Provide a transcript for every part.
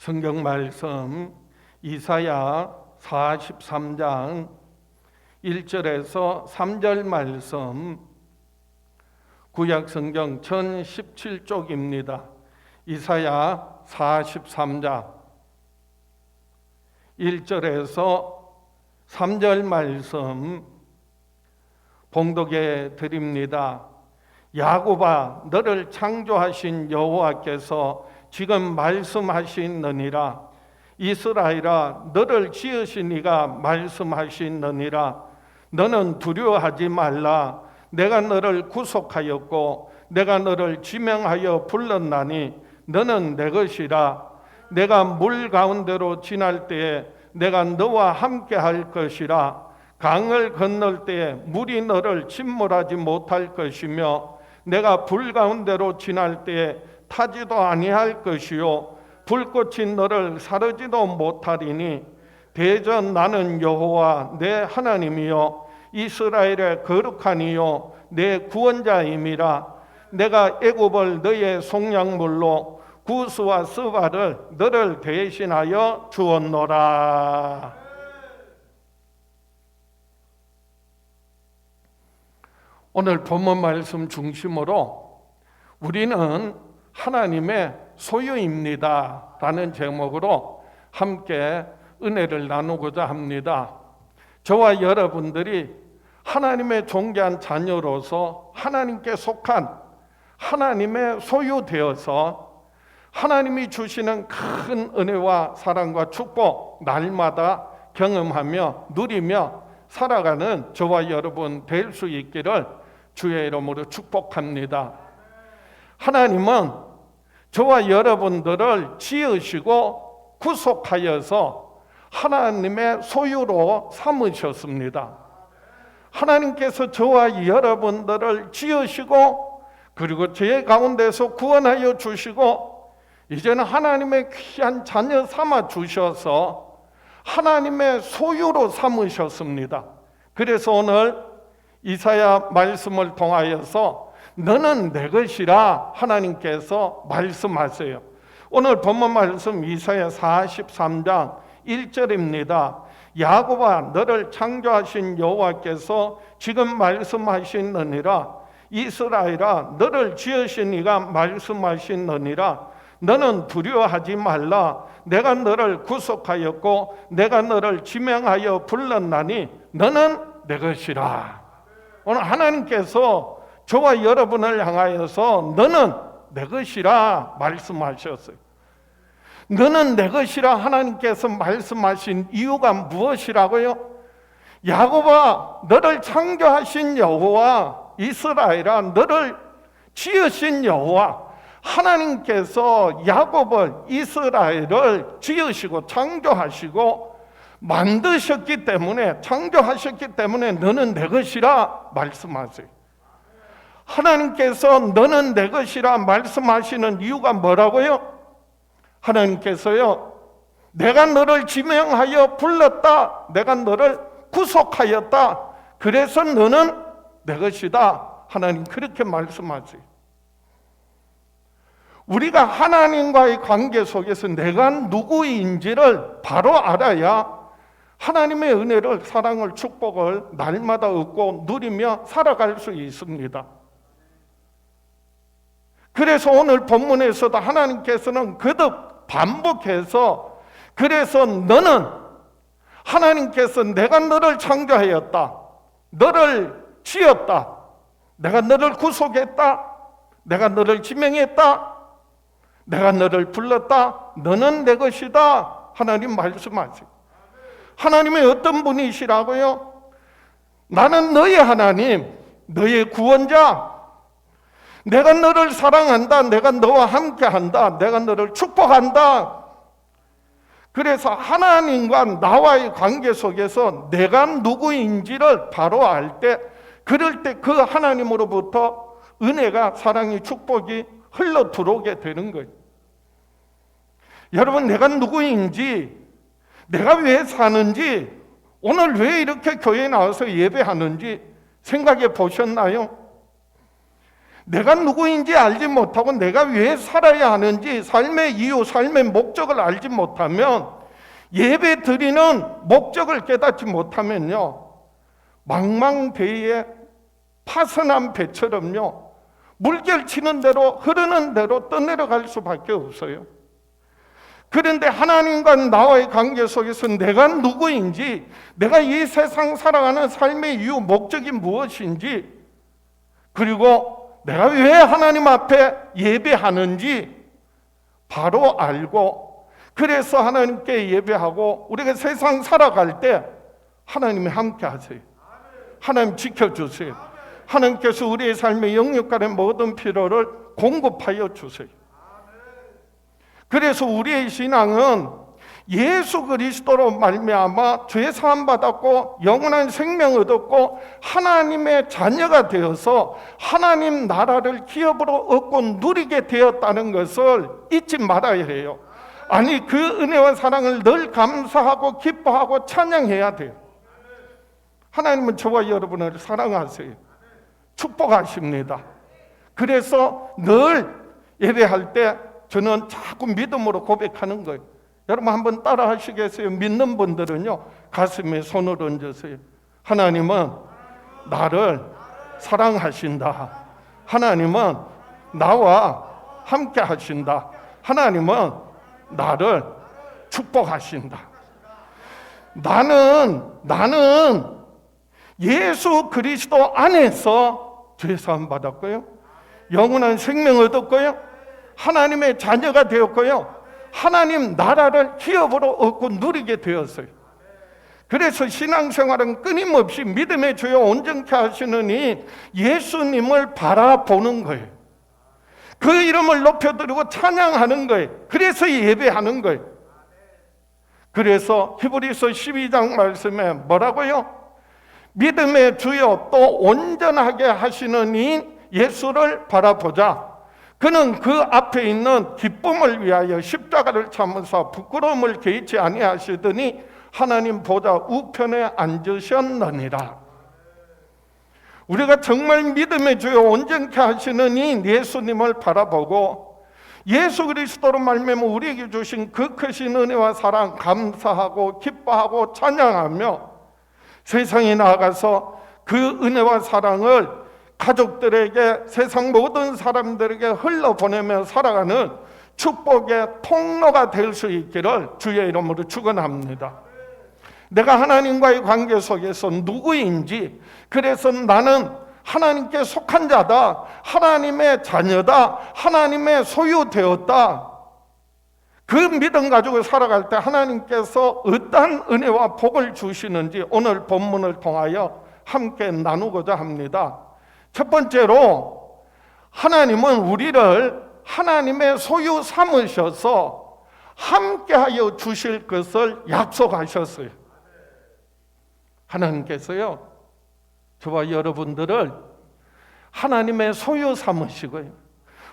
성경 말씀 이사야 43장 1절에서 3절 말씀, 구약 성경 1017쪽입니다. 이사야 43장 1절에서 3절 말씀 봉독해 드립니다. 야곱아, 너를 창조하신 여호와께서 지금 말씀하시느니라. 이스라엘아, 너를 지으신 이가 말씀하시느니라. 너는 두려워하지 말라. 내가 너를 구속하였고 내가 너를 지명하여 불렀나니 너는 내 것이라. 내가 물 가운데로 지날 때에 내가 너와 함께 할 것이라. 강을 건널 때에 물이 너를 침몰하지 못할 것이며 내가 불 가운데로 지날 때에 타지도 아니할 것이요 불꽃이 너를 사르지도 못하리니 대전 나는 여호와 내 하나님이요 이스라엘의 거룩한 이요 내 구원자임이라. 내가 애굽을 너의 속량물로 구스와 스바를 너를 대신하여 주었노라. 오늘 본문 말씀 중심으로 우리는 하나님의 소유입니다 라는 제목으로 함께 은혜를 나누고자 합니다. 저와 여러분들이 하나님의 존귀한 자녀로서 하나님께 속한 하나님의 소유되어서 하나님이 주시는 큰 은혜와 사랑과 축복 날마다 경험하며 누리며 살아가는 저와 여러분 될 수 있기를 주의 이름으로 축복합니다. 하나님은 저와 여러분들을 지으시고 구속하여서 하나님의 소유로 삼으셨습니다. 하나님께서 저와 여러분들을 지으시고 그리고 제 가운데서 구원하여 주시고 이제는 하나님의 귀한 자녀 삼아 주셔서 하나님의 소유로 삼으셨습니다. 그래서 오늘 이사야 말씀을 통하여서 너는 내 것이라 하나님께서 말씀하세요. 오늘 본문 말씀 이사야 43장 1절입니다. 야곱아, 너를 창조하신 여호와께서 지금 말씀하시느니라. 이스라엘아, 너를 지으신 이가 말씀하시느니라. 너는 두려워하지 말라. 내가 너를 구속하였고 내가 너를 지명하여 불렀나니 너는 내 것이라. 오늘 하나님께서 저와 여러분을 향하여서 너는 내 것이라 말씀하셨어요. 너는 내 것이라 하나님께서 말씀하신 이유가 무엇이라고요? 야곱아, 너를 창조하신 여호와, 이스라엘아, 너를 지으신 여호와, 하나님께서 야곱을, 이스라엘을 지으시고 창조하시고 만드셨기 때문에, 창조하셨기 때문에 너는 내 것이라 말씀하세요. 하나님께서 너는 내 것이라 말씀하시는 이유가 뭐라고요? 하나님께서요, 내가 너를 지명하여 불렀다. 내가 너를 구속하였다. 그래서 너는 내 것이다. 하나님 그렇게 말씀하세요. 우리가 하나님과의 관계 속에서 내가 누구인지를 바로 알아야 하나님의 은혜를, 사랑을, 축복을 날마다 얻고 누리며 살아갈 수 있습니다. 그래서 오늘 본문에서도 하나님께서는 거듭 반복해서 그래서 너는, 하나님께서 내가 너를 창조하였다, 너를 지었다, 내가 너를 구속했다, 내가 너를 지명했다, 내가 너를 불렀다, 너는 내 것이다. 하나님 말씀하세요. 하나님이 어떤 분이시라고요? 나는 너의 하나님, 너의 구원자, 내가 너를 사랑한다, 내가 너와 함께한다, 내가 너를 축복한다. 그래서 하나님과 나와의 관계 속에서 내가 누구인지를 바로 알 때, 그럴 때 그 하나님으로부터 은혜가, 사랑이, 축복이 흘러 들어오게 되는 거예요. 여러분, 내가 누구인지, 내가 왜 사는지, 오늘 왜 이렇게 교회에 나와서 예배하는지 생각해 보셨나요? 내가 누구인지 알지 못하고 내가 왜 살아야 하는지 삶의 이유, 삶의 목적을 알지 못하면, 예배 드리는 목적을 깨닫지 못하면요, 망망대해에 파선한 배처럼요, 물결 치는 대로 흐르는 대로 떠내려갈 수밖에 없어요. 그런데 하나님과 나와의 관계 속에서 내가 누구인지, 내가 이 세상 살아가는 삶의 이유, 목적이 무엇인지, 그리고 내가 왜 하나님 앞에 예배하는지 바로 알고, 그래서 하나님께 예배하고 우리가 세상 살아갈 때 하나님이 함께 하세요. 하나님 지켜주세요. 하나님께서 우리의 삶의 영역간의 모든 필요를 공급하여 주세요. 그래서 우리의 신앙은 예수 그리스도로 말미암아 죄 사함 받았고 영원한 생명 얻었고 하나님의 자녀가 되어서 하나님 나라를 기업으로 얻고 누리게 되었다는 것을 잊지 말아야 해요. 아니, 그 은혜와 사랑을 늘 감사하고 기뻐하고 찬양해야 돼요. 하나님은 저와 여러분을 사랑하세요. 축복하십니다. 그래서 늘 예배할 때 저는 자꾸 믿음으로 고백하는 거예요. 여러분 한번 따라 하시겠어요? 믿는 분들은요, 가슴에 손을 얹으세요. 하나님은 나를 사랑하신다. 하나님은 나와 함께 하신다. 하나님은 나를 축복하신다. 나는 예수 그리스도 안에서 죄사함 받았고요, 영원한 생명 얻었고요, 하나님의 자녀가 되었고요, 하나님 나라를 기업으로 얻고 누리게 되었어요. 그래서 신앙생활은 끊임없이 믿음의 주요 온전케 하시는 이 예수님을 바라보는 거예요. 그 이름을 높여드리고 찬양하는 거예요. 그래서 예배하는 거예요. 그래서 히브리서 12장 말씀에 뭐라고요? 믿음의 주요 또 온전하게 하시는 이 예수를 바라보자. 그는 그 앞에 있는 기쁨을 위하여 십자가를 참으사 부끄러움을 개의치 아니하시더니 하나님 보좌 우편에 앉으셨느니라. 우리가 정말 믿음의 주요 온전케 하시는 이 예수님을 바라보고 예수 그리스도로 말미암아 우리에게 주신 그 크신 은혜와 사랑 감사하고 기뻐하고 찬양하며 세상에 나아가서 그 은혜와 사랑을 가족들에게, 세상 모든 사람들에게 흘러보내며 살아가는 축복의 통로가 될 수 있기를 주의 이름으로 축원합니다. 내가 하나님과의 관계 속에서 누구인지, 그래서 나는 하나님께 속한 자다, 하나님의 자녀다, 하나님의 소유되었다, 그 믿음 가지고 살아갈 때 하나님께서 어떠한 은혜와 복을 주시는지 오늘 본문을 통하여 함께 나누고자 합니다. 첫 번째로, 하나님은 우리를 하나님의 소유 삼으셔서 함께하여 주실 것을 약속하셨어요. 하나님께서요, 저와 여러분들을 하나님의 소유 삼으시고요,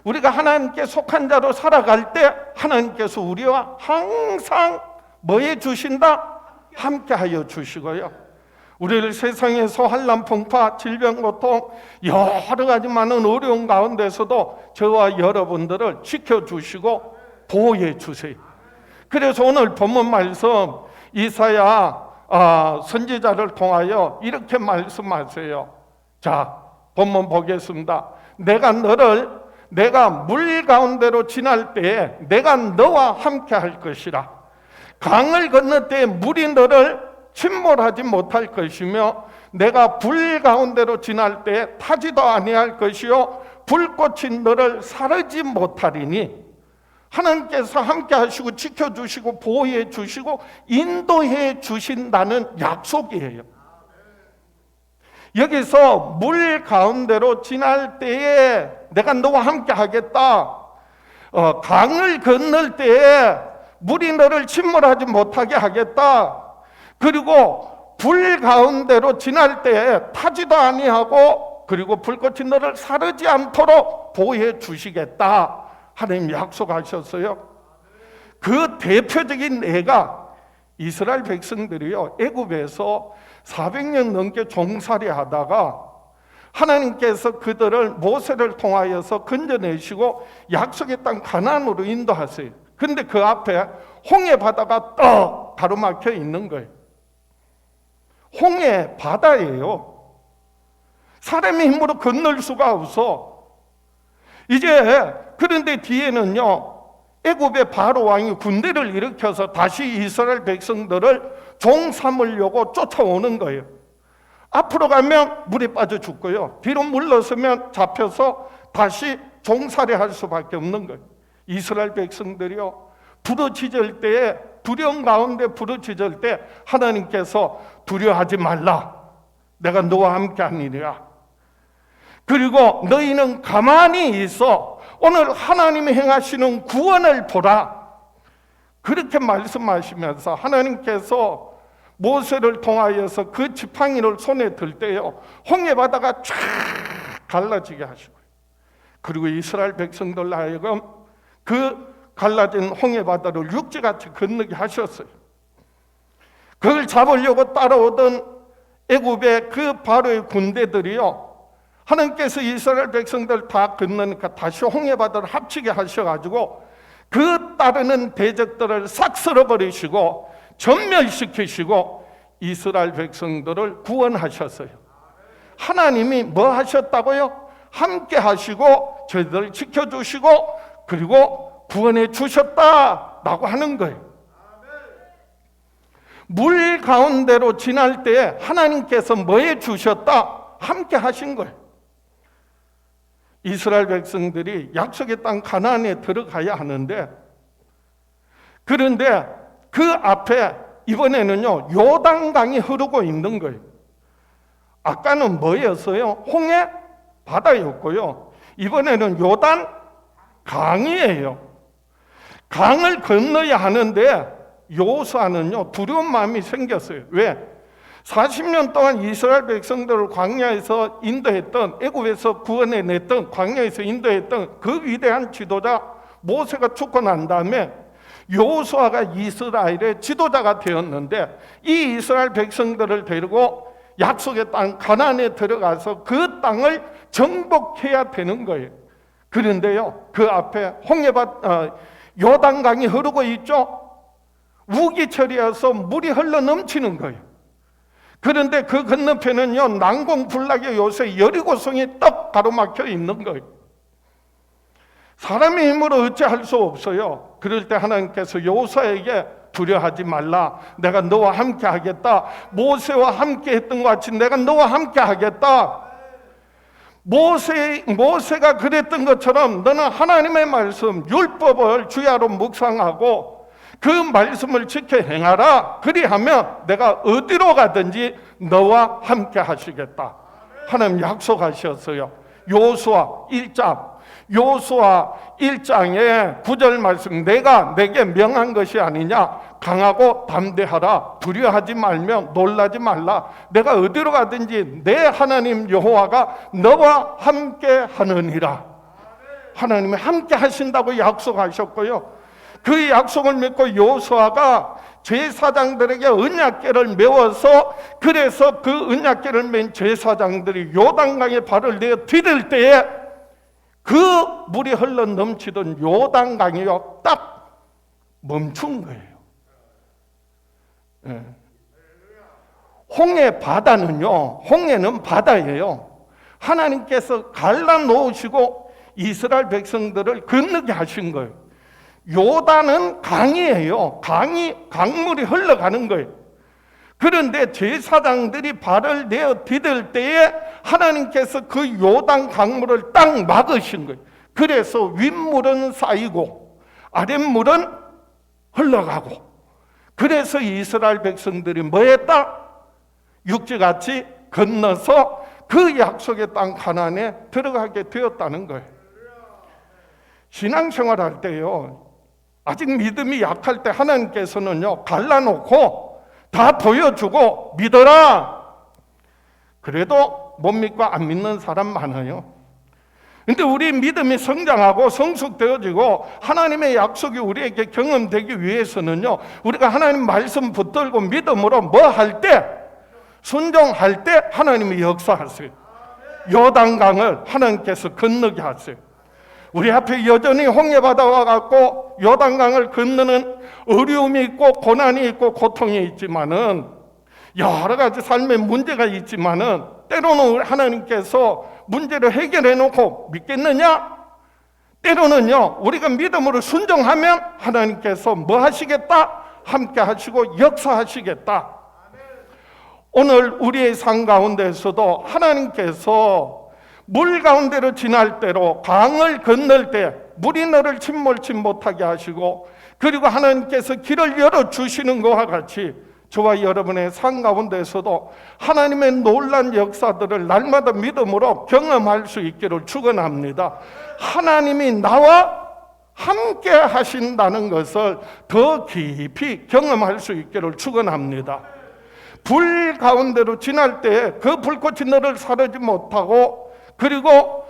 우리가 하나님께 속한 자로 살아갈 때 하나님께서 우리와 항상 뭐 해주신다? 함께하여 주시고요, 우리를 세상에서 환난, 풍파, 질병, 고통 여러 가지 많은 어려운 가운데서도 저와 여러분들을 지켜주시고 보호해 주세요. 그래서 오늘 본문 말씀 이사야 선지자를 통하여 이렇게 말씀하세요. 자, 본문 보겠습니다. 내가 물 가운데로 지날 때에 내가 너와 함께 할 것이라. 강을 건널 때에 물이 너를 침몰하지 못할 것이며 내가 불 가운데로 지날 때에 타지도 아니할 것이요 불꽃이 너를 사르지 못하리니. 하나님께서 함께 하시고 지켜주시고 보호해 주시고 인도해 주신다는 약속이에요. 여기서 물 가운데로 지날 때에 내가 너와 함께 하겠다. 강을 건널 때에 물이 너를 침몰하지 못하게 하겠다. 그리고 불 가운데로 지날 때에 타지도 아니하고 그리고 불꽃이 너를 사르지 않도록 보호해 주시겠다. 하나님 약속하셨어요. 그 대표적인 예가 이스라엘 백성들이요, 애굽에서 400년 넘게 종살이 하다가 하나님께서 그들을 모세를 통하여서 건져내시고 약속의 땅 가나안으로 인도하세요. 근데 그 앞에 홍해 바다가 떡 가로막혀 있는 거예요. 홍해 바다예요. 사람의 힘으로 건널 수가 없어. 이제 그런데 뒤에는요, 애굽의 바로 왕이 군대를 일으켜서 다시 이스라엘 백성들을 종 삼으려고 쫓아오는 거예요. 앞으로 가면 물에 빠져 죽고요, 뒤로 물러서면 잡혀서 다시 종살이할 수밖에 없는 거예요. 이스라엘 백성들이요, 부르짖을 때에, 두려움 가운데 부르짖을 때 하나님께서 두려워하지 말라, 내가 너와 함께 하니라. 그리고 너희는 가만히 있어 오늘 하나님이 행하시는 구원을 보라, 그렇게 말씀하시면서 하나님께서 모세를 통하여서 그 지팡이를 손에 들 때요, 홍해 바다가 쫙 갈라지게 하시고요, 그리고 이스라엘 백성들 하여금 그 갈라진 홍해 바다를 육지같이 건너게 하셨어요. 그걸 잡으려고 따라오던 애굽의 그 바로의 군대들이요, 하나님께서 이스라엘 백성들 다 건너니까 다시 홍해 바다를 합치게 하셔가지고 그 따르는 대적들을 싹 쓸어버리시고 전멸시키시고 이스라엘 백성들을 구원하셨어요. 하나님이 뭐 하셨다고요? 함께 하시고 저희들을 지켜주시고 그리고 구원해 주셨다라고 하는 거예요. 물 가운데로 지날 때 하나님께서 뭐 해 주셨다? 함께 하신 거예요. 이스라엘 백성들이 약속의 땅 가나안에 들어가야 하는데, 그런데 그 앞에 이번에는요, 요단강이 흐르고 있는 거예요. 아까는 뭐였어요? 홍해 바다였고요, 이번에는 요단 강이에요. 강을 건너야 하는데 여호수아는요, 두려운 마음이 생겼어요. 왜? 40년 동안 이스라엘 백성들을 광야에서 인도했던, 애굽에서 구원해냈던, 광야에서 인도했던 그 위대한 지도자 모세가 죽고 난 다음에 여호수아가 이스라엘의 지도자가 되었는데, 이 이스라엘 백성들을 데리고 약속의 땅 가나안에 들어가서 그 땅을 정복해야 되는 거예요. 그런데요, 그 앞에 요단강이 흐르고 있죠. 우기철이어서 물이 흘러 넘치는 거예요. 그런데 그 건너편은요, 난공불락의 요새 여리고성이 떡 가로막혀 있는 거예요. 사람의 힘으로 어찌할 수 없어요. 그럴 때 하나님께서 여호수아에게 두려워하지 말라, 내가 너와 함께 하겠다. 모세와 함께 했던 것 같이 내가 너와 함께 하겠다. 모세가 그랬던 것처럼 너는 하나님의 말씀, 율법을 주야로 묵상하고 그 말씀을 지켜 행하라. 그리하면 내가 어디로 가든지 너와 함께 하시겠다. 하나님 약속하셨어요. 여호수아 1장의 9절 말씀, 내가 내게 명한 것이 아니냐, 강하고 담대하라, 두려워하지 말며 놀라지 말라, 내가 어디로 가든지 내 하나님 여호와가 너와 함께 하느니라. 하나님이 함께 하신다고 약속하셨고요, 그 약속을 믿고 여호수아가 제사장들에게 언약궤를 메워서, 그래서 그 언약궤를 맨 제사장들이 요단강에 발을 내어 디딜 때에 그 물이 흘러 넘치던 요단강이요, 딱 멈춘 거예요. 네. 홍해 바다는요, 홍해는 바다예요. 하나님께서 갈라놓으시고 이스라엘 백성들을 건너게 하신 거예요. 요단은 강이에요. 강물이 흘러가는 거예요. 그런데 제사장들이 발을 내어 디딜 때에 하나님께서 그 요단 강물을 딱 막으신 거예요. 그래서 윗물은 쌓이고 아랫물은 흘러가고, 그래서 이스라엘 백성들이 뭐 했다? 육지같이 건너서 그 약속의 땅 가나안에 들어가게 되었다는 거예요. 신앙생활 할 때요, 아직 믿음이 약할 때 하나님께서는요, 갈라놓고 다 보여주고 믿어라. 그래도 못 믿고 안 믿는 사람 많아요. 근데 우리 믿음이 성장하고 성숙되어지고 하나님의 약속이 우리에게 경험되기 위해서는요, 우리가 하나님 말씀 붙들고 믿음으로 뭐 할 때, 순종할 때 하나님이 역사하세요. 요단강을 하나님께서 건너게 하세요. 우리 앞에 여전히 홍해바다와 같고 요단강을 건너는 어려움이 있고 고난이 있고 고통이 있지만은 여러 가지 삶의 문제가 있지만은 때로는 하나님께서 문제를 해결해 놓고 믿겠느냐? 때로는요 우리가 믿음으로 순종하면 하나님께서 뭐 하시겠다? 함께 하시고 역사하시겠다. 오늘 우리의 삶 가운데서도 하나님께서 물 가운데로 지날 때로 강을 건널 때 물이 너를 침몰치 못하게 하시고 그리고 하나님께서 길을 열어주시는 것과 같이 저와 여러분의 삶 가운데서도 하나님의 놀라운 역사들을 날마다 믿음으로 경험할 수 있기를 축원합니다. 하나님이 나와 함께 하신다는 것을 더 깊이 경험할 수 있기를 축원합니다. 불 가운데로 지날 때 그 불꽃이 너를 사르지 못하고 그리고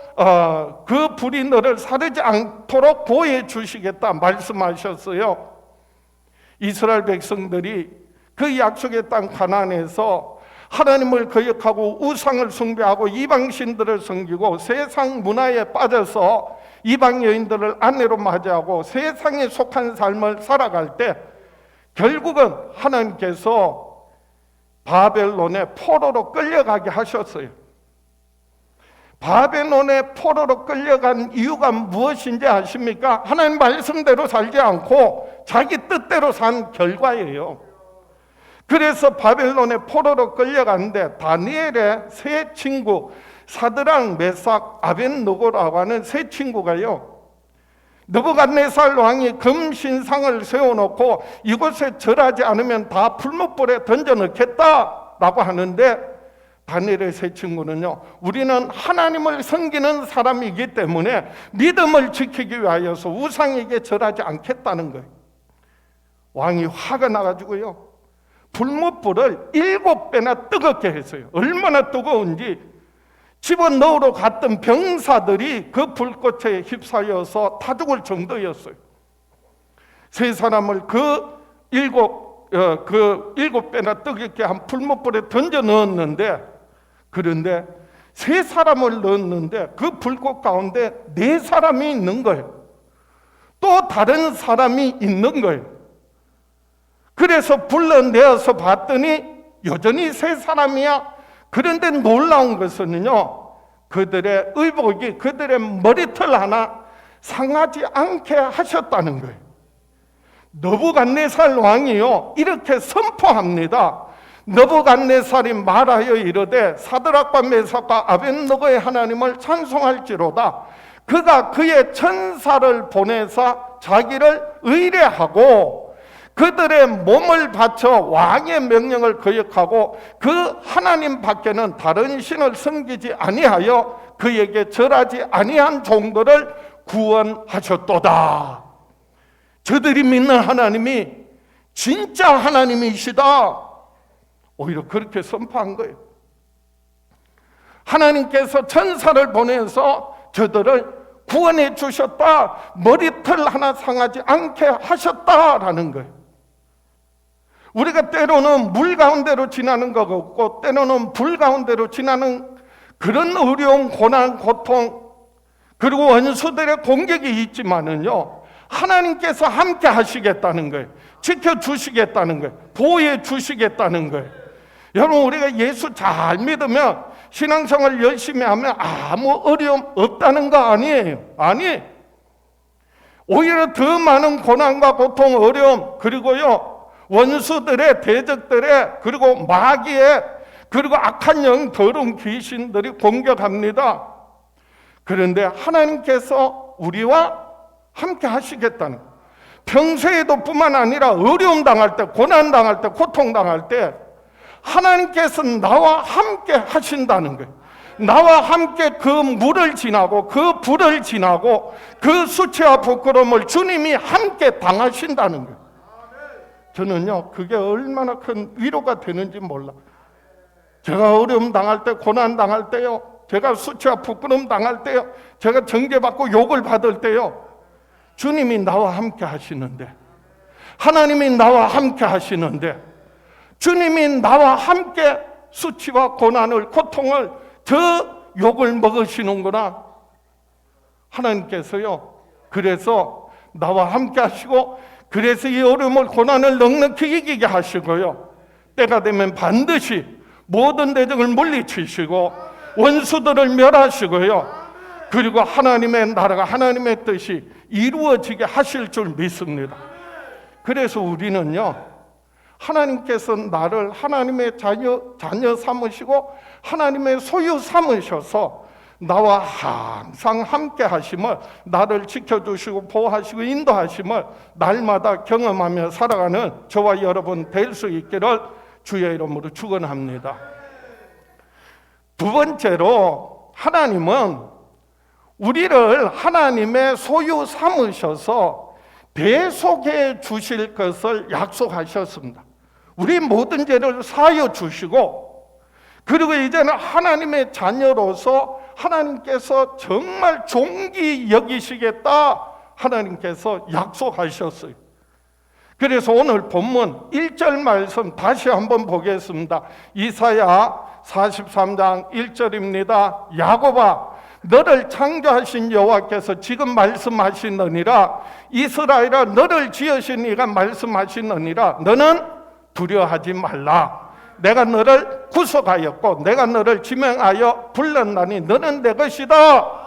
그 불이 너를 사르지 않도록 보호해 주시겠다 말씀하셨어요. 이스라엘 백성들이 그 약속의 땅 가나안에서 하나님을 거역하고 우상을 숭배하고 이방신들을 섬기고 세상 문화에 빠져서 이방 여인들을 아내로 맞이하고 세상에 속한 삶을 살아갈 때 결국은 하나님께서 바벨론의 포로로 끌려가게 하셨어요. 바벨론의 포로로 끌려간 이유가 무엇인지 아십니까? 하나님 말씀대로 살지 않고 자기 뜻대로 산 결과예요. 그래서 바벨론의 포로로 끌려갔는데 다니엘의 세 친구 사드락, 메삭, 아벳느고라고 하는 세 친구가요 느부갓네살 왕이 금신상을 세워놓고 이곳에 절하지 않으면 다 풀무불에 던져넣겠다라고 하는데 다니엘의 세 친구는요 우리는 하나님을 섬기는 사람이기 때문에 믿음을 지키기 위하여서 우상에게 절하지 않겠다는 거예요. 왕이 화가 나가지고요 풀무불을 7배나 뜨겁게 했어요. 얼마나 뜨거운지 집어넣으러 갔던 병사들이 그 불꽃에 휩싸여서 다 죽을 정도였어요. 세 사람을 그 7배나 뜨겁게 한 풀무불에 던져 넣었는데 그런데 세 사람을 넣었는데 그 불꽃 가운데 4사람이 있는 거예요. 또 다른 사람이 있는 거예요. 그래서 불러내어서 봤더니 여전히 3사람이야. 그런데 놀라운 것은요 그들의 의복이 그들의 머리털 하나 상하지 않게 하셨다는 거예요. 느부갓네살 왕이요 이렇게 선포합니다. 느부갓네살이 말하여 이르되 사드락과 메삭과 아벳느고의 하나님을 찬송할지로다. 그가 그의 천사를 보내사 자기를 의뢰하고 그들의 몸을 바쳐 왕의 명령을 거역하고 그 하나님 밖에는 다른 신을 섬기지 아니하여 그에게 절하지 아니한 종들을 구원하셨도다. 저들이 믿는 하나님이 진짜 하나님이시다. 오히려 그렇게 선포한 거예요. 하나님께서 천사를 보내서 저들을 구원해 주셨다. 머리털 하나 상하지 않게 하셨다라는 거예요. 우리가 때로는 물 가운데로 지나는 것 같고 때로는 불 가운데로 지나는 그런 어려움, 고난, 고통 그리고 원수들의 공격이 있지만은요 하나님께서 함께 하시겠다는 거예요. 지켜주시겠다는 거예요. 보호해 주시겠다는 거예요. 여러분 우리가 예수 잘 믿으면 신앙생활 열심히 하면 아무 어려움 없다는 거 아니에요. 아니 오히려 더 많은 고난과 고통, 어려움 그리고요 원수들의 대적들의 그리고 마귀의 그리고 악한 영 더러운 귀신들이 공격합니다. 그런데 하나님께서 우리와 함께 하시겠다는 평소에도 뿐만 아니라 어려움 당할 때 고난 당할 때 고통 당할 때 하나님께서 나와 함께 하신다는 거예요. 나와 함께 그 물을 지나고 그 불을 지나고 그 수치와 부끄러움을 주님이 함께 당하신다는 거예요. 저는요 그게 얼마나 큰 위로가 되는지 몰라. 제가 어려움 당할 때 고난 당할 때요 제가 수치와 부끄러움 당할 때요 제가 정죄받고 욕을 받을 때요 주님이 나와 함께 하시는데 하나님이 나와 함께 하시는데 주님이 나와 함께 수치와 고난을 고통을 저 욕을 먹으시는구나. 하나님께서요, 그래서 나와 함께 하시고, 그래서 이 어려움을, 고난을 넉넉히 이기게 하시고요, 때가 되면 반드시 모든 대적을 물리치시고 원수들을 멸하시고요, 그리고 하나님의 나라가, 하나님의 뜻이 이루어지게 하실 줄 믿습니다. 그래서 우리는요, 하나님께서 나를 하나님의 자녀 삼으시고 하나님의 소유 삼으셔서 나와 항상 함께 하심을, 나를 지켜주시고 보호하시고 인도하심을 날마다 경험하며 살아가는 저와 여러분 될 수 있기를 주의 이름으로 축원합니다. 두 번째로, 하나님은 우리를 하나님의 소유 삼으셔서 대속해 주실 것을 약속하셨습니다. 우리 모든 죄를 사하여 주시고, 그리고 이제는 하나님의 자녀로서 하나님께서 정말 존귀 여기시겠다 하나님께서 약속하셨어요. 그래서 오늘 본문 1절 말씀 다시 한번 보겠습니다. 이사야 43장 1절입니다. 야곱아, 너를 창조하신 여호와께서 지금 말씀하시느니라. 이스라엘아, 너를 지으신 이가 말씀하시느니라. 너는 두려워하지 말라. 내가 너를 구속하였고 내가 너를 지명하여 불렀나니 너는 내 것이다.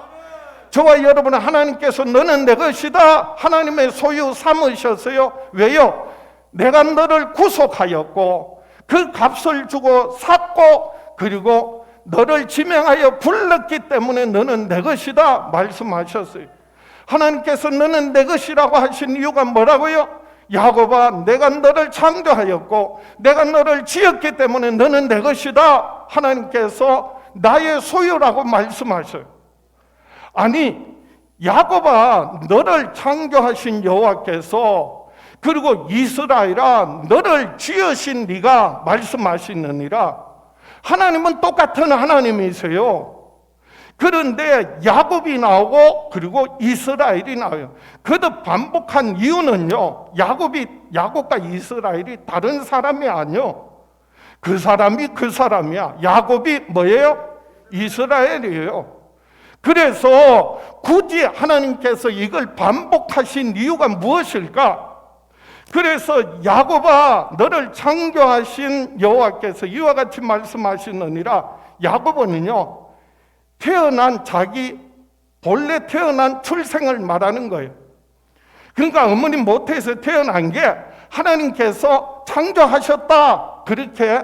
저와 여러분은 하나님께서 너는 내 것이다, 하나님의 소유 삼으셨어요. 왜요? 내가 너를 구속하였고 그 값을 주고 샀고, 그리고 너를 지명하여 불렀기 때문에 너는 내 것이다 말씀하셨어요. 하나님께서 너는 내 것이라고 하신 이유가 뭐라고요? 야곱아, 내가 너를 창조하였고 내가 너를 지었기 때문에 너는 내 것이다. 하나님께서 나의 소유라고 말씀하셔요. 아니, 야곱아, 너를 창조하신 여호와께서, 그리고 이스라엘아, 너를 지으신 네가 말씀하시느니라. 하나님은 똑같은 하나님이세요. 그런데 야곱이 나오고 그리고 이스라엘이 나와요. 그도 반복한 이유는요, 야곱과 이스라엘이 다른 사람이 아니요, 그 사람이 그 사람이야. 야곱이 뭐예요? 이스라엘이에요. 그래서 굳이 하나님께서 이걸 반복하신 이유가 무엇일까? 그래서 야곱아, 너를 창조하신 여호와께서 이와 같이 말씀하시느니라. 야곱은요, 본래 태어난 출생을 말하는 거예요. 그러니까 어머니 모태에서 태어난 게 하나님께서 창조하셨다, 그렇게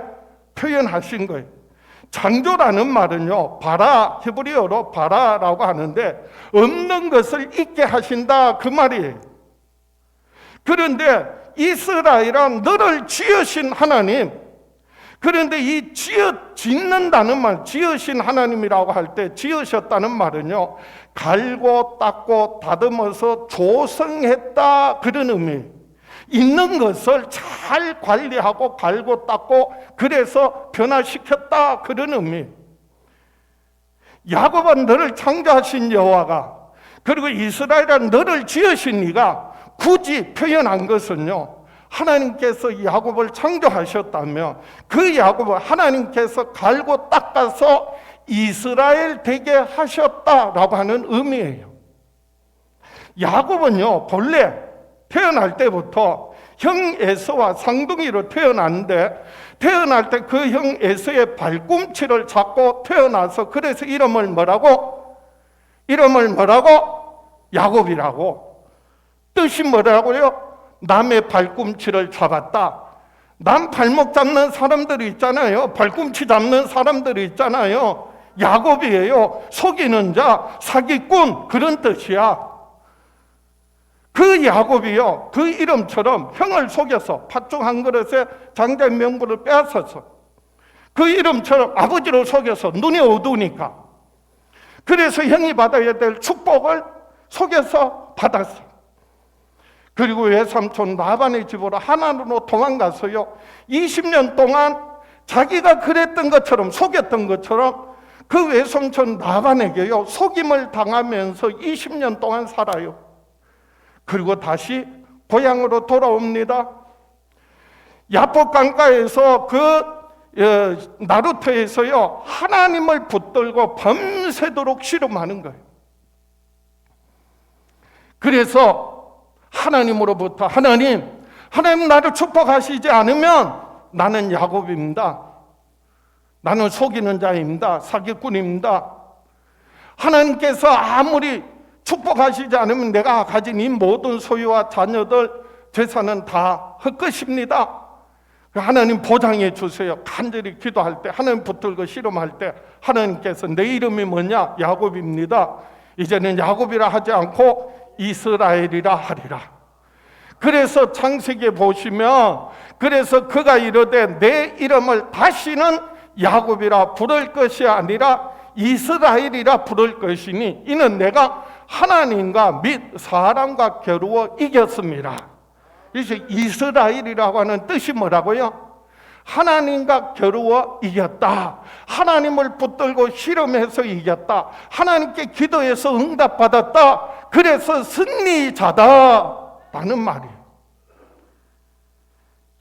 표현하신 거예요. 창조라는 말은요, 바라, 히브리어로 바라라고 하는데 없는 것을 있게 하신다, 그 말이에요. 그런데 이스라엘아, 너를 지으신 하나님, 그런데 이 짓는다는 말, 지으신 하나님이라고 할 때 지으셨다는 말은요, 갈고 닦고 다듬어서 조성했다, 그런 의미. 있는 것을 잘 관리하고 갈고 닦고 그래서 변화시켰다, 그런 의미. 야곱아, 너를 창조하신 여호와가, 그리고 이스라엘아, 너를 지으신 이가 굳이 표현한 것은요, 하나님께서 야곱을 창조하셨다며 그 야곱을 하나님께서 갈고 닦아서 이스라엘 되게 하셨다라고 하는 의미예요. 야곱은요, 본래 태어날 때부터 형 에서와 쌍둥이로 태어났는데, 태어날 때 그 형 에서의 발꿈치를 잡고 태어나서, 그래서 이름을 뭐라고? 야곱이라고. 뜻이 뭐라고요? 남의 발꿈치를 잡았다. 남 발목 잡는 사람들이 있잖아요. 발꿈치 잡는 사람들이 있잖아요. 야곱이에요. 속이는 자, 사기꾼, 그런 뜻이야. 그 야곱이요, 그 이름처럼 형을 속여서 팥죽 한 그릇에 장자의 명분을 빼앗아서, 그 이름처럼 아버지를 속여서, 눈이 어두우니까, 그래서 형이 받아야 될 축복을 속여서 받았어. 그리고 외삼촌 라반의 집으로 하나님으로 도망가서요, 20년 동안 자기가 그랬던 것처럼, 속였던 것처럼 그 외삼촌 라반에게요, 속임을 당하면서 20년 동안 살아요. 그리고 다시 고향으로 돌아옵니다. 야복 강가에서 그 나루터에서요, 하나님을 붙들고 밤새도록 씨름하는 거예요. 그래서 하나님으로부터 하나님 나를 축복하시지 않으면 나는 야곱입니다. 나는 속이는 자입니다. 사기꾼입니다. 하나님께서 아무리 축복하시지 않으면 내가 가진 이 모든 소유와 자녀들, 재산은 다 헛것입니다. 하나님 보장해 주세요. 간절히 기도할 때, 하나님 붙들고 씨름할 때 하나님께서 내 이름이 뭐냐? 야곱입니다. 이제는 야곱이라 하지 않고 이스라엘이라 하리라. 그래서 창세기에 보시면, 그래서 그가 이르되 내 이름을 다시는 야곱이라 부를 것이 아니라 이스라엘이라 부를 것이니 이는 내가 하나님과 및 사람과 겨루어 이겼습니다. 그래서 이스라엘이라고 하는 뜻이 뭐라고요? 하나님과 겨루어 이겼다. 하나님을 붙들고 씨름해서 이겼다. 하나님께 기도해서 응답받았다. 그래서 승리자다라는 말이에요.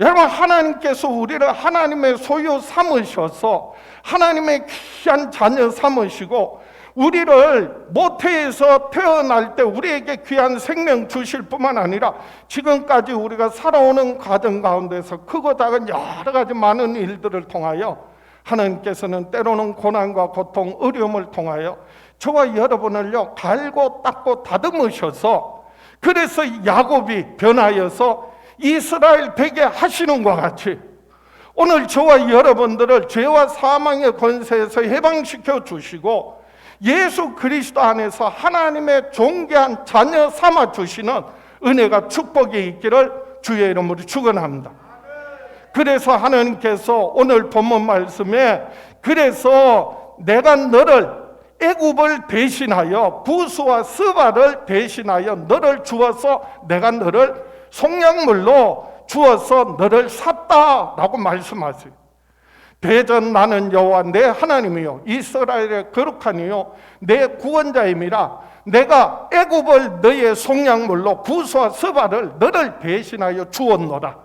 여러분, 하나님께서 우리를 하나님의 소유 삼으셔서 하나님의 귀한 자녀 삼으시고 우리를 모태에서 태어날 때 우리에게 귀한 생명 주실 뿐만 아니라 지금까지 우리가 살아오는 과정 가운데서 크고 작은 여러 가지 많은 일들을 통하여 하나님께서는 때로는 고난과 고통, 어려움을 통하여 저와 여러분을요 갈고 닦고 다듬으셔서 그래서 야곱이 변하여서 이스라엘 되게 하시는 것 같이 오늘 저와 여러분들을 죄와 사망의 권세에서 해방시켜 주시고 예수 그리스도 안에서 하나님의 존귀한 자녀 삼아 주시는 은혜가 축복이 있기를 주의 이름으로 축원합니다. 그래서 하나님께서 오늘 본문 말씀에 그래서 내가 너를 애굽을 대신하여 부수와 스바를 대신하여 너를 주어서 내가 너를 속량물로 주어서 너를 샀다라고 말씀하세요. 대전 나는 여호와 내 하나님이요 이스라엘의 거룩하니요 내 구원자임이라 내가 애굽을 너의 속량물로 부수와 스바를 너를 대신하여 주었노라.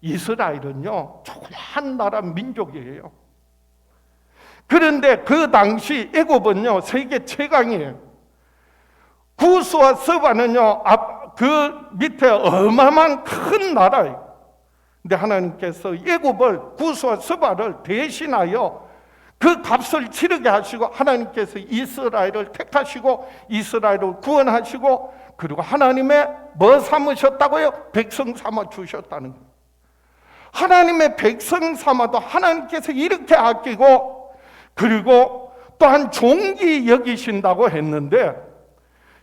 이스라엘은요 조그마한 나라 민족이에요. 그런데 그 당시 애굽은요 세계 최강이에요. 부수와 스바는요 그 밑에 어마어마한 큰 나라예요. 근데 하나님께서 애굽을 구수와 스바를 대신하여 그 값을 치르게 하시고 하나님께서 이스라엘을 택하시고 이스라엘을 구원하시고 그리고 하나님의 뭐 삼으셨다고요? 백성 삼아 주셨다는 거예요. 하나님의 백성 삼아도 하나님께서 이렇게 아끼고 그리고 또한 존귀 여기신다고 했는데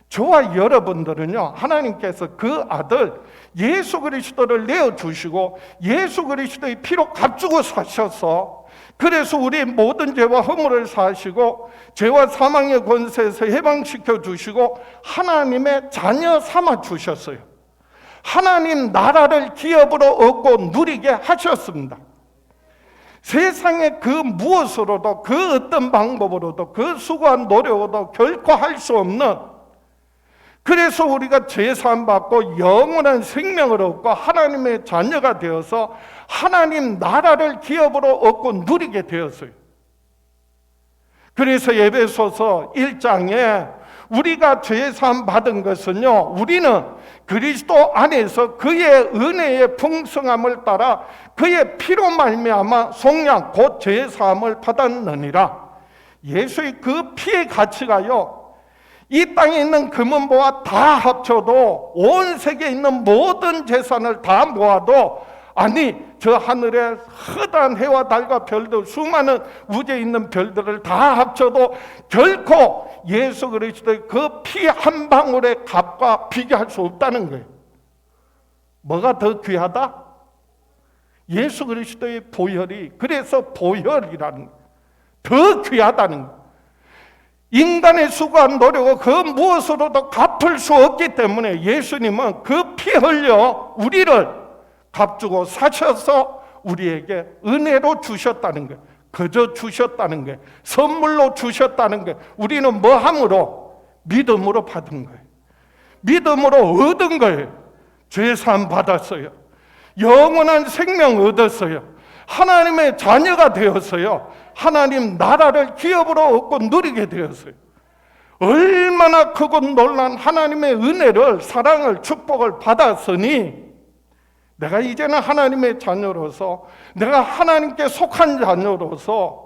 저와 여러분들은요 하나님께서 그 아들 예수 그리스도를 내어주시고 예수 그리스도의 피로 값주고 사셔서 그래서 우리 모든 죄와 허물을 사하시고 죄와 사망의 권세에서 해방시켜 주시고 하나님의 자녀 삼아 주셨어요. 하나님 나라를 기업으로 얻고 누리게 하셨습니다. 세상의 그 무엇으로도 그 어떤 방법으로도 그 수고한 노력으로도 결코 할 수 없는 그래서 우리가 죄사함 받고 영원한 생명을 얻고 하나님의 자녀가 되어서 하나님 나라를 기업으로 얻고 누리게 되었어요. 그래서 에베소서 1장에 우리가 죄사함 받은 것은요 우리는 그리스도 안에서 그의 은혜의 풍성함을 따라 그의 피로 말미암아 속량 곧 죄사함을 받았느니라. 예수의 그 피의 가치가요 이 땅에 있는 금은보화 다 합쳐도 온 세계에 있는 모든 재산을 다 모아도 아니 저 하늘에 허다한 해와 달과 별들 수많은 우주에 있는 별들을 다 합쳐도 결코 예수 그리스도의 그 피 한 방울의 값과 비교할 수 없다는 거예요. 뭐가 더 귀하다? 예수 그리스도의 보혈이 그래서 보혈이라는 거예요. 더 귀하다는 거예요. 인간의 수고한 노력을 그 무엇으로도 갚을 수 없기 때문에 예수님은 그 피 흘려 우리를 값주고 사셔서 우리에게 은혜로 주셨다는 거예요. 그저 주셨다는 거예요. 선물로 주셨다는 거예요. 우리는 뭐 함으로? 믿음으로 받은 거예요. 믿음으로 얻은 거예요. 죄사함 받았어요. 영원한 생명 얻었어요. 하나님의 자녀가 되었어요. 하나님 나라를 기업으로 얻고 누리게 되었어요. 얼마나 크고 놀란 하나님의 은혜를, 사랑을, 축복을 받았으니 내가 이제는 하나님의 자녀로서, 내가 하나님께 속한 자녀로서,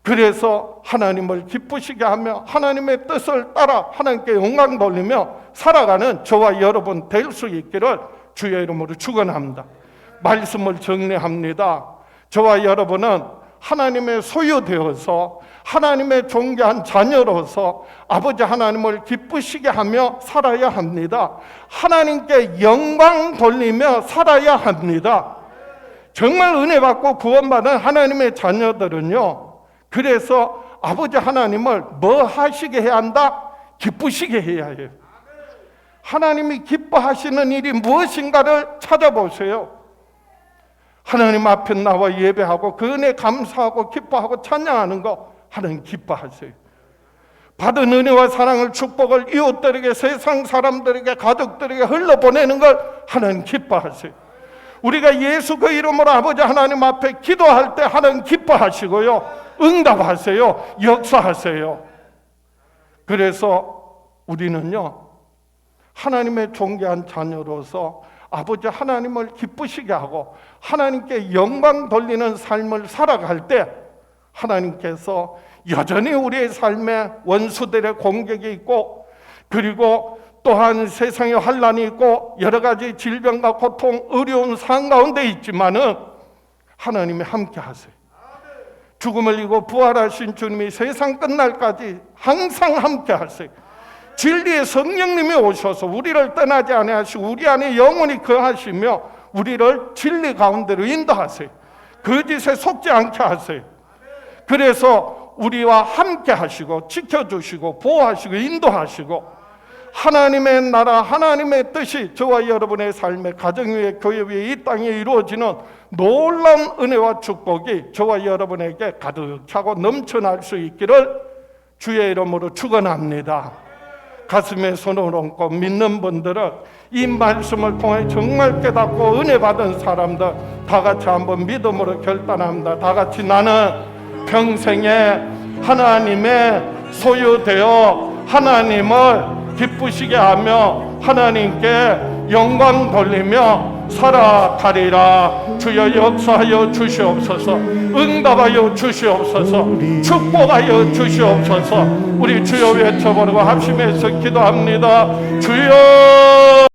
그래서 하나님을 기쁘시게 하며 하나님의 뜻을 따라 하나님께 영광 돌리며 살아가는 저와 여러분 될 수 있기를 주의 이름으로 축원합니다. 말씀을 정리합니다. 저와 여러분은 하나님의 소유되어서 하나님의 존귀한 자녀로서 아버지 하나님을 기쁘시게 하며 살아야 합니다. 하나님께 영광 돌리며 살아야 합니다. 정말 은혜 받고 구원받은 하나님의 자녀들은요, 그래서 아버지 하나님을 뭐 하시게 해야 한다? 기쁘시게 해야 해요. 하나님이 기뻐하시는 일이 무엇인가를 찾아보세요. 하나님 앞에 나와 예배하고 그 은혜 감사하고 기뻐하고 찬양하는 거 하나님 기뻐하세요. 받은 은혜와 사랑을, 축복을 이웃들에게, 세상 사람들에게, 가족들에게 흘러보내는 걸 하나님 기뻐하세요. 우리가 예수 그 이름으로 아버지 하나님 앞에 기도할 때 하나님 기뻐하시고요, 응답하세요, 역사하세요. 그래서 우리는요, 하나님의 존귀한 자녀로서 아버지 하나님을 기쁘시게 하고 하나님께 영광 돌리는 삶을 살아갈 때 하나님께서 여전히 우리의 삶에 원수들의 공격이 있고, 그리고 또한 세상에 환난이 있고 여러 가지 질병과 고통, 어려운 상황 가운데 있지만은 하나님이 함께 하세요. 죽음을 이기고 부활하신 주님이 세상 끝날까지 항상 함께 하세요. 진리의 성령님이 오셔서 우리를 떠나지 아니하시고 우리 안에 영원히 거하시며 우리를 진리 가운데로 인도하세요. 거짓에 속지 않게 하세요. 그래서 우리와 함께 하시고 지켜주시고 보호하시고 인도하시고 하나님의 나라, 하나님의 뜻이 저와 여러분의 삶의 가정 위에, 교회 위에, 이 땅에 이루어지는 놀라운 은혜와 축복이 저와 여러분에게 가득하고 넘쳐날 수 있기를 주의 이름으로 축원합니다. 가슴에 손을 얹고 믿는 분들은 이 말씀을 통해 정말 깨닫고 은혜 받은 사람들 다 같이 한번 믿음으로 결단합니다. 다 같이 나는 평생에 하나님의 소유되어 하나님을 기쁘시게 하며 하나님께 영광 돌리며 살아가리라. 주여 역사하여 주시옵소서. 응답하여 주시옵소서. 축복하여 주시옵소서. 우리 주여 외쳐보고 합심해서 기도합니다. 주여.